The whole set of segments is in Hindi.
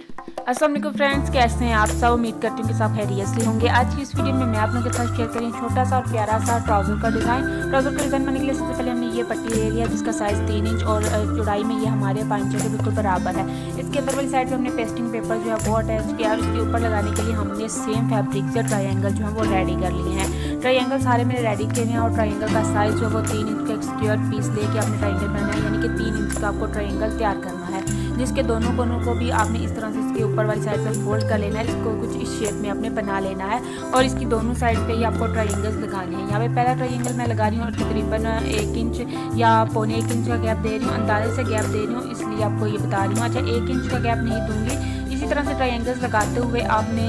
अस्सलाम वालेकुम फ्रेंड्स, कैसे हैं आप सब। उम्मीद करती हूँ कि सब खैरियत होंगे। आज की इस वीडियो में मैं आप लोगों के साथ शेयर करें छोटा सा और प्यारा सा ट्राउज़र का डिज़ाइन। ट्राउज़र का डिज़ाइन बनाने के लिए सबसे पहले हमने ये पट्टी ले लिया जिसका साइज़ 3 इंच और चौड़ाई में ये हमारे 5 इंच के बिल्कुल बराबर है। इसके अंदर वाली साइड पर हमने पेस्टिंग पेपर जो है वो अटैच किया और इसके ऊपर लगाने के लिए हमने सेम फैब्रिक से ट्रायंगल जो है वो रेडी कर लिए हैं। ट्रायंगल सारे मैंने रेडी किए हैं और ट्रायंगल का साइज़ जो है वो 3 इंच का एक स्क्वायर पीस लेके आपने ट्रायंगल बनाना है, यानी कि 3 इंच का आपको ट्रायंगल तैयार करना है, जिसके दोनों कोनों को भी आपने इस तरह से इसके ऊपर वाली साइड पर फोल्ड कर लेना है। इसको कुछ इस शेप में आपने बना लेना है और इसकी दोनों साइड पे ही आपको ट्रायंगल्स लगाने हैं। यहाँ पे पहला ट्रायंगल मैं लगा रही हूँ और तकरीबन 1 इंच या पौने 1 इंच का गैप दे रही हूँ, अंदाजे से गैप दे रही हूँ इसलिए आपको ये बता रही हूँ। अच्छा, 1 इंच का गैप नहीं दूंगी। इसी तरह से ट्रायंगल्स लगाते हुए आपने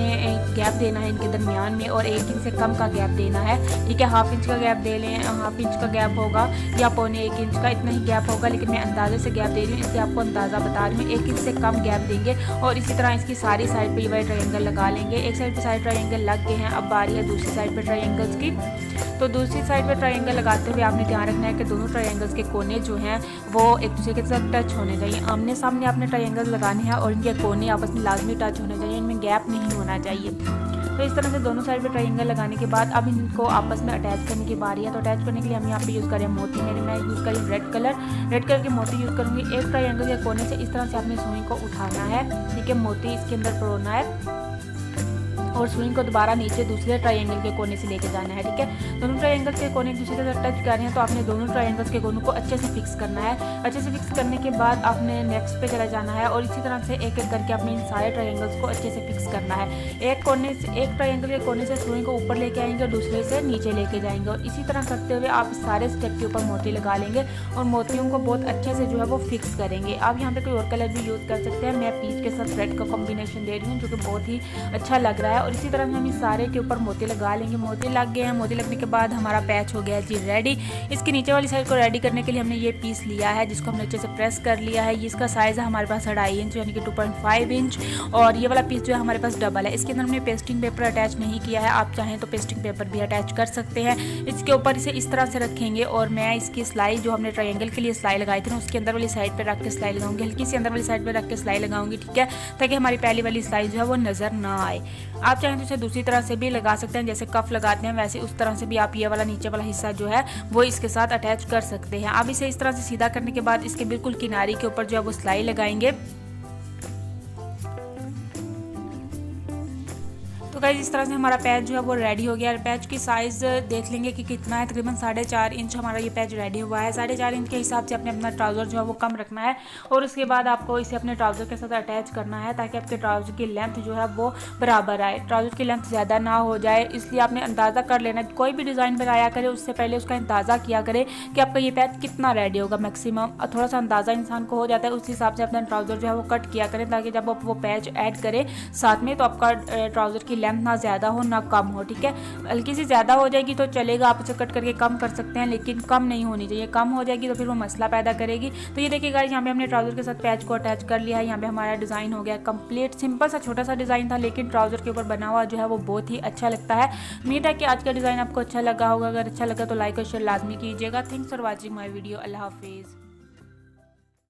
गैप देना है इनके दरमियान में और 1 इंच से कम का गैप देना है। ठीक है, हाफ इंच का गैप दे लें, हाफ इंच का गैप होगा या पौने 1 इंच का, इतना ही गैप होगा, लेकिन मैं अंदाजे से गैप दे रही हूँ इसलिए आपको अंदाज़ा बता रही हूँ। 1 इंच से कम गैप देंगे और इसी तरह इसकी सारी साइड पे ये वाले ट्रायंगल लगा लेंगे। एक साइड पे सारे ट्रायंगल लग गए हैं, अब बारी है दूसरी साइड पे ट्रायंगल्स की। तो दूसरी साइड पे ट्रायंगल लगाते हुए आपने ध्यान रखना है कि दोनों ट्रायंगल्स के कोने जो हैं वो एक दूसरे के साथ टच होने चाहिए। आमने सामने आपने ट्रायंगल लगाने हैं और इनके कोने आपस में लाजमी टच होने चाहिए, इनमें गैप नहीं होना चाहिए। तो इस तरह से दोनों साइड पे ट्रायंगल लगाने के बाद अब इनको आपस में अटैच करने की बारी है। तो अटैच करने के लिए हम यहाँ पे यूज़ करें मोती। मैं यूज़ करें रेड कलर के मोती यूज़ करूँगी। एक ट्रायंगल के कोने से इस तरह से आपने सुई को उठाना है, ठीक है, मोती इसके अंदर परोना है और सुई को दोबारा नीचे दूसरे ट्रायंगल के कोने से लेके जाना है। ठीक है, दोनों ट्रायंगल के कोने एक दूसरे के साथ टच कर रहे हैं तो आपने दोनों ट्रायंगल्स के कोनों को अच्छे से फिक्स करना है। अच्छे से फिक्स करने के बाद आपने नेक्स्ट पे चला जाना है और इसी तरह से एक एक करके अपने इन सारे ट्रायंगल्स को अच्छे से फिक्स करना है। एक ट्रायंगल के कोने से सुई को ऊपर लेके आएंगे और दूसरे से नीचे लेके जाएंगे और इसी तरह करते हुए आप सारे स्टेप के ऊपर मोती लगा लेंगे और मोतियों को बहुत अच्छे से जो है वो फिक्स करेंगे। आप यहाँ पे कोई और कलर भी यूज़ कर सकते हैं। मैं पीच के साथ रेड का कॉम्बिनेशन दे रही हूँ जो कि बहुत ही अच्छा लग रहा है और इसी तरह से हम सारे के ऊपर मोती लगा लेंगे। मोती लग गए हैं। मोती लगने के बाद हमारा पैच हो गया जी रेडी। इसके नीचे वाली साइड को रेडी करने के लिए हमने ये पीस लिया है जिसको हमने अच्छे से प्रेस कर लिया है। इसका साइज़ है हमारे पास 2.5 इंच यानी कि 2.5 इंच और ये वाला पीस जो है हमारे पास डबल है। इसके अंदर हमने पेस्टिंग पेपर अटैच नहीं किया है, आप चाहें तो पेस्टिंग पेपर भी अटैच कर सकते हैं। इसके ऊपर इसे इस तरह से रखेंगे और मैं इसकी सिलाई जो हमने ट्रायंगल के लिए सिलाई लगाई थी ना उसके अंदर वाली साइड पर रख के सिलाई लगाऊंगी, हल्की सी अंदर वाली साइड पर रख के सिलाई लगाऊंगी, ठीक है, ताकि हमारी पहली वाली सिलाई जो है वो नज़र ना आए। आप चाहें तो इसे दूसरी तरह से भी लगा सकते हैं, जैसे कफ लगाते हैं वैसे उस तरह से भी आप ये वाला नीचे वाला हिस्सा जो है वो इसके साथ अटैच कर सकते हैं। आप इसे इस तरह से सीधा करने के बाद इसके बिल्कुल किनारे के ऊपर जो है वो सिलाई लगाएंगे। तो गाइस इस तरह से हमारा पैच जो है वो रेडी हो गया। पैच की साइज़ देख लेंगे कि कितना है, तकरीबन 4.5 इंच हमारा ये पैच रेडी हुआ है। 4.5 इंच के हिसाब से अपने अपना ट्राउज़र जो है वो कम रखना है और उसके बाद आपको इसे अपने ट्राउज़र के साथ अटैच करना है ताकि आपके ट्राउज़र की लेंथ जो है वो बराबर आए, ट्राउज़र की लेंथ ज़्यादा ना हो जाए, इसलिए आपने अंदाज़ा कर लेना। कोई भी डिज़ाइन बनाया करे उससे पहले उसका अंदाज़ा किया करे कि आपका ये पैच कितना रेडी होगा। मैक्सिमम थोड़ा सा अंदाज़ा इंसान को हो जाता है, उस हिसाब से अपना ट्राउज़र जो है वो कट किया करें ताकि जब आप वो पैच ऐड करें साथ में तो आपका ट्राउज़र की लेंथ ना ज़्यादा हो ना कम हो। ठीक है, हल्की सी ज़्यादा हो जाएगी तो चलेगा, आप इसे कट करके कम कर सकते हैं, लेकिन कम नहीं होनी चाहिए। कम हो जाएगी तो फिर वो मसला पैदा करेगी। तो ये देखिए गाइस, यहाँ पे हमने ट्राउज़र के साथ पैच को अटैच कर लिया है। यहाँ पे हमारा डिज़ाइन हो गया कंप्लीट। सिंपल सा छोटा सा डिज़ाइन था लेकिन ट्राउज़र के ऊपर बना हुआ जो है वो बहुत ही अच्छा लगता है। उम्मीद है कि आज का डिज़ाइन आपको अच्छा लगा होगा। अगर अच्छा लगा तो लाइक और शेयर लाजमी कीजिएगा। Thanks for watching my video. अल्लाह हाफिज़।